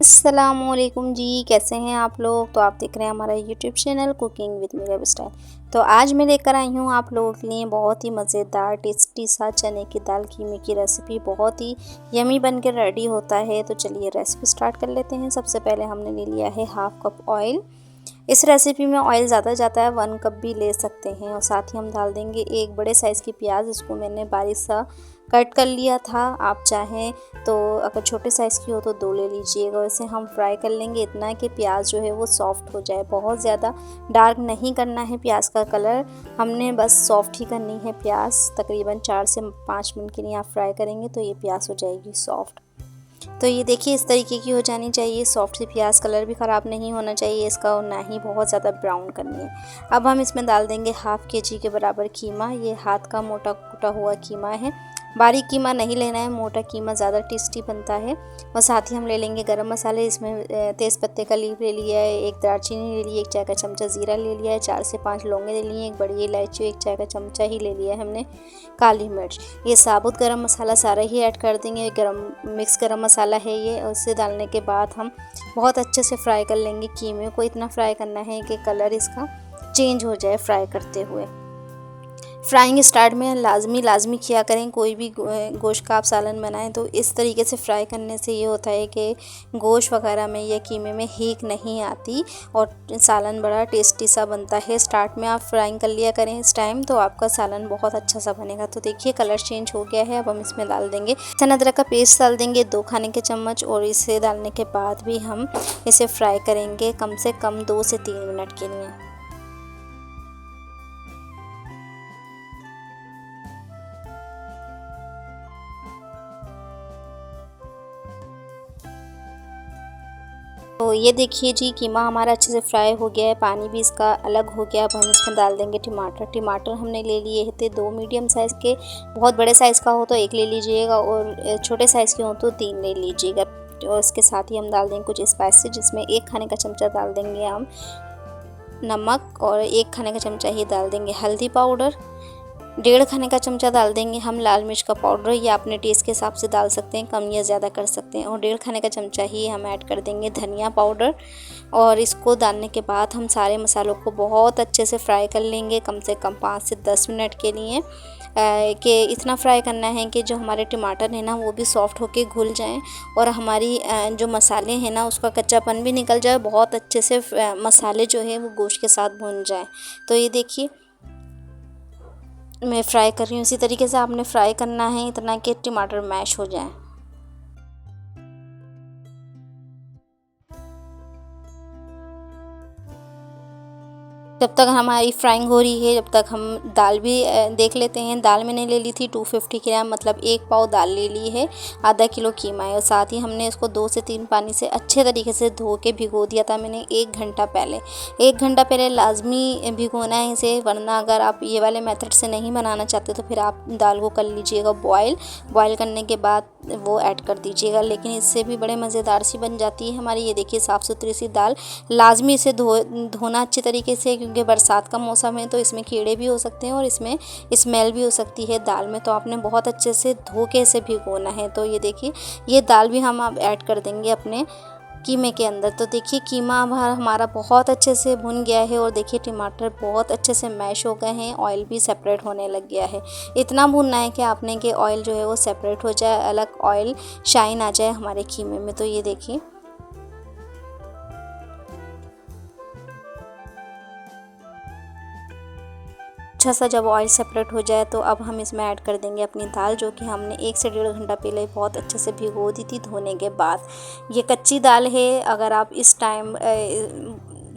अस्सलामुअलैकुम जी, कैसे हैं आप लोग। तो आप देख रहे हैं हमारा YouTube channel cooking with Meera style. तो आज मैं लेकर आई हूँ आप लोगों के लिए बहुत ही मज़ेदार टेस्टी सा चने की दाल कीमे की रेसिपी। बहुत ही यमी बन के रेडी होता है। तो चलिए रेसिपी स्टार्ट कर लेते हैं। सबसे पहले हमने ले लिया है हाफ़ कप ऑयल। इस रेसिपी में ऑयल ज़्यादा जाता है, 1 कप भी ले सकते हैं। और साथ ही हम डाल देंगे एक बड़े साइज़ की प्याज। इसको मैंने बारीक सा कट कर लिया था। आप चाहें तो अगर छोटे साइज़ की हो तो 2 ले लीजिएगा। वैसे हम फ्राई कर लेंगे इतना कि प्याज जो है वो सॉफ्ट हो जाए। बहुत ज़्यादा डार्क नहीं करना है प्याज का कलर, हमने बस सॉफ्ट ही करनी है प्याज। तकरीबन 4 से 5 मिनट के लिए आप फ्राई करेंगे तो ये प्याज हो जाएगी सॉफ्ट। तो ये देखिए इस तरीके की हो जानी चाहिए सॉफ्ट सी प्याज। कलर भी ख़राब नहीं होना चाहिए इसका और ना ही बहुत ज़्यादा ब्राउन करनी है। अब हम इसमें डाल देंगे हाफ़ केजी के बराबर कीमा। ये हाथ का मोटा कुटा हुआ कीमा है, बारीक कीमा नहीं लेना है, मोटा कीमा ज़्यादा टेस्टी बनता है। और साथ ही हम ले लेंगे गरम मसाले। इसमें तेज़ पत्ते का लीफ ले लिया है, एक दालचीनी ले ली, 1 चाय का चमचा ज़ीरा ले लिया है, 4 से 5 लौंगे ले लिए, एक बड़ी इलायची, 1 चाय का चमचा ही ले लिया है हमने काली मिर्च। ये साबुत गरम मसाला सारा ही ऐड कर देंगे। मिक्स गरम मसाला है ये। और उसे डालने के बाद हम बहुत अच्छे से फ्राई कर लेंगे कीमे को। इतना फ्राई करना है कि कलर इसका चेंज हो जाए फ्राई करते हुए। फ्राइंग स्टार्ट में लाजमी किया करें। कोई भी गोश्त का आप सालन बनाएं तो इस तरीके से फ्राई करने से ये होता है कि गोश्त वगैरह में या कीमे में हीक नहीं आती और सालन बड़ा टेस्टी सा बनता है। स्टार्ट में आप फ्राइंग कर लिया करें इस टाइम, तो आपका सालन बहुत अच्छा सा बनेगा। तो देखिए कलर चेंज हो गया है। अब हम इसमें डाल देंगे लहसुन अदरक का पेस्ट, डाल देंगे 2 खाने के चम्मच। और इसे डालने के बाद भी हम इसे फ्राई करेंगे कम से कम 2 से 3 मिनट के लिए। तो ये देखिए जी कीमा हमारा अच्छे से फ्राई हो गया है, पानी भी इसका अलग हो गया। अब हम इसमें डाल देंगे टमाटर हमने ले लिए थे 2 मीडियम साइज़ के। बहुत बड़े साइज़ का हो तो 1 ले लीजिएगा और छोटे साइज़ के हो तो 3 ले लीजिएगा। और इसके साथ ही हम डाल देंगे कुछ स्पाइसेस, जिसमें 1 खाने का चमचा डाल देंगे हम नमक और 1 खाने का चमचा ही डाल देंगे हल्दी पाउडर। 1.5 खाने का चमचा डाल देंगे हम लाल मिर्च का पाउडर। या अपने टेस्ट के हिसाब से डाल सकते हैं, कम या ज़्यादा कर सकते हैं। और 1.5 खाने का चमचा ही हम ऐड कर देंगे धनिया पाउडर। और इसको डालने के बाद हम सारे मसालों को बहुत अच्छे से फ्राई कर लेंगे कम से कम 5 से 10 मिनट के लिए। कि इतना फ्राई करना है कि जो हमारे टमाटर है ना वो भी सॉफ्ट होके घुल जाएं और हमारी जो मसाले हैं ना उसका कच्चापन भी निकल जाए। बहुत अच्छे से मसाले जो है वो गोश्त के साथ भुन जाए। तो ये देखिए मैं फ्राई कर रही हूँ, इसी तरीके से आपने फ्राई करना है इतना कि टमाटर मैश हो जाए। जब तक हमारी फ्राइंग हो रही है जब तक हम दाल भी देख लेते हैं। दाल मैंने ले ली थी 250 ग्राम, मतलब 1 पाव दाल ले ली है। आधा किलो कीमा है। और साथ ही हमने इसको 2 से 3 पानी से अच्छे तरीके से धो के भिगो दिया था मैंने 1 घंटा पहले। 1 घंटा पहले लाजमी भिगोना है इसे, वरना अगर आप ये वाले मेथड से नहीं बनाना चाहते तो फिर आप दाल को कर लीजिएगा बॉयल करने के बाद वो ऐड कर दीजिएगा। लेकिन इससे भी बड़े मज़ेदार सी बन जाती है हमारी। ये देखिए साफ़ सुथरी सी दाल। लाजमी इसे धोना अच्छी तरीके से, क्योंकि बरसात का मौसम है तो इसमें कीड़े भी हो सकते हैं और इसमें स्मेल भी हो सकती है दाल में। तो आपने बहुत अच्छे से धो के इसे भिगोना है। तो ये देखिए ये दाल भी हम अब ऐड कर देंगे अपने कीमे के अंदर। तो देखिए कीमा अब हमारा बहुत अच्छे से भुन गया है और देखिए टमाटर बहुत अच्छे से मैश हो गए हैं, ऑयल भी सेपरेट होने लग गया है। इतना भुनना है कि आपने कि ऑयल जो है वो सेपरेट हो जाए, अलग ऑयल शाइन आ जाए हमारे कीमे में। तो ये देखिए अच्छा सा जब ऑयल सेपरेट हो जाए तो अब हम इसमें ऐड कर देंगे अपनी दाल, जो कि हमने 1 से 1.5 घंटा पहले बहुत अच्छे से भिगो दी थी धोने के बाद। ये कच्ची दाल है, अगर आप इस टाइम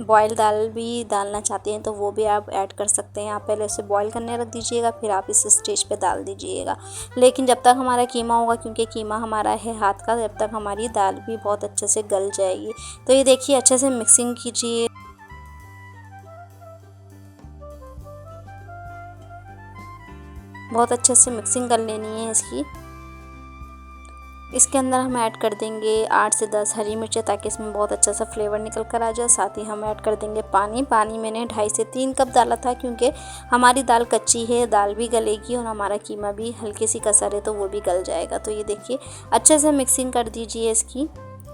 बॉयल दाल भी डालना चाहते हैं तो वो भी आप ऐड कर सकते हैं। आप पहले उसे बॉयल करने रख दीजिएगा, फिर आप इस स्टेज पे डाल दीजिएगा। लेकिन जब तक हमारा कीमा होगा, क्योंकि कीमा हमारा है हाथ का, जब तक हमारी दाल भी बहुत अच्छे से गल जाएगी। तो ये देखिए अच्छे से मिक्सिंग कीजिए। बहुत अच्छे से मिक्सिंग कर लेनी है इसकी। इसके अंदर हम ऐड कर देंगे 8 से 10 हरी मिर्चें, ताकि इसमें बहुत अच्छा सा फ्लेवर निकल कर आ जाए। साथ ही हम ऐड कर देंगे पानी मैंने 2.5 से 3 कप डाला था, क्योंकि हमारी दाल कच्ची है, दाल भी गलेगी और हमारा कीमा भी हल्की सी कसर है तो वो भी गल जाएगा। तो ये देखिए अच्छे से मिक्सिंग कर दीजिए इसकी।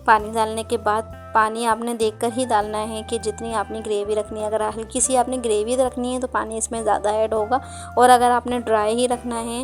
पानी डालने के बाद पानी आपने देखकर ही डालना है कि जितनी आपने ग्रेवी रखनी है। अगर हल्की सी आपने ग्रेवी रखनी है तो पानी इसमें ज़्यादा ऐड होगा, और अगर आपने ड्राई ही रखना है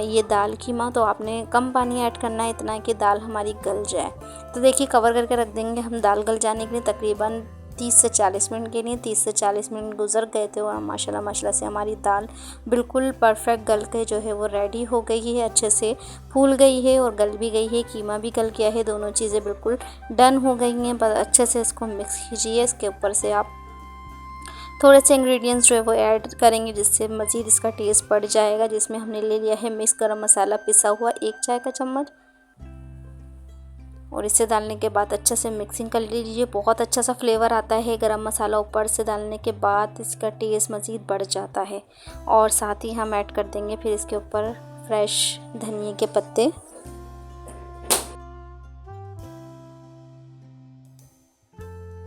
ये दाल कीमा तो आपने कम पानी ऐड करना है, इतना कि दाल हमारी गल जाए। तो देखिए कवर करके रख देंगे हम दाल गल जाने के लिए तकरीबन 30 से 40 मिनट के लिए। 30 से 40 मिनट गुजर गए थे और माशाल्लाह से हमारी दाल बिल्कुल परफेक्ट गल के जो है वो रेडी हो गई है, अच्छे से फूल गई है और गल भी गई है, कीमा भी गल गया है, दोनों चीज़ें बिल्कुल डन हो गई हैं। बस अच्छे से इसको मिक्स कीजिए। इसके ऊपर से आप थोड़े से इंग्रेडिएंट्स जो है वो ऐड करेंगे जिससे मज़ीद इसका टेस्ट बढ़ जाएगा। जिसमें हमने ले लिया है मिक्स गरम मसाला पिसा हुआ 1 चाय का चम्मच, और इसे डालने के बाद अच्छे से मिक्सिंग कर लीजिए। बहुत अच्छा सा फ्लेवर आता है गरम मसाला ऊपर से डालने के बाद, इसका टेस्ट मज़ीद बढ़ जाता है। और साथ ही हम ऐड कर देंगे फिर इसके ऊपर फ्रेश धनिए के पत्ते,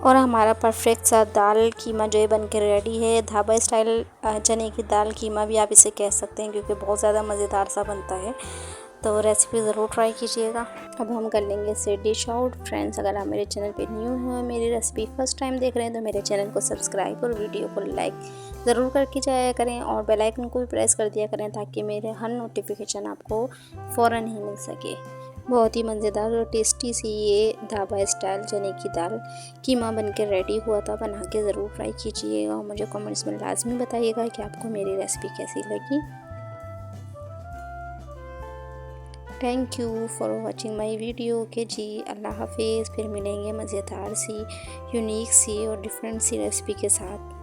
और हमारा परफेक्ट सा दाल कीमा जो है बन के रेडी है। ढाबा स्टाइल चने की दाल कीमा भी आप इसे कह सकते हैं, क्योंकि बहुत ज़्यादा मज़ेदार सा बनता है। तो रेसिपी ज़रूर ट्राई कीजिएगा। अब हम कर लेंगे इसे डिश आउट। फ्रेंड्स, अगर आप मेरे चैनल पे न्यू हैं, मेरी रेसिपी फर्स्ट टाइम देख रहे हैं, तो मेरे चैनल को सब्सक्राइब और वीडियो को लाइक ज़रूर करके जाया करें, और बेल आइकन को भी प्रेस कर दिया करें ताकि मेरे हर नोटिफिकेशन आपको फ़ौरन ही मिल सके। बहुत ही मज़ेदार और टेस्टी सी ये ढाबा स्टाइल चने की दाल कीमा बन के रेडी हुआ था। बना के ज़रूर ट्राई कीजिएगा और मुझे कमेंट्स में लाजमी बताइएगा कि आपको मेरी रेसिपी कैसी लगी। Thank you for watching my video. Okay जी, अल्लाह हाफिज़। फिर मिलेंगे मज़ेदार सी, यूनिक सी और डिफरेंट सी रेसिपी के साथ।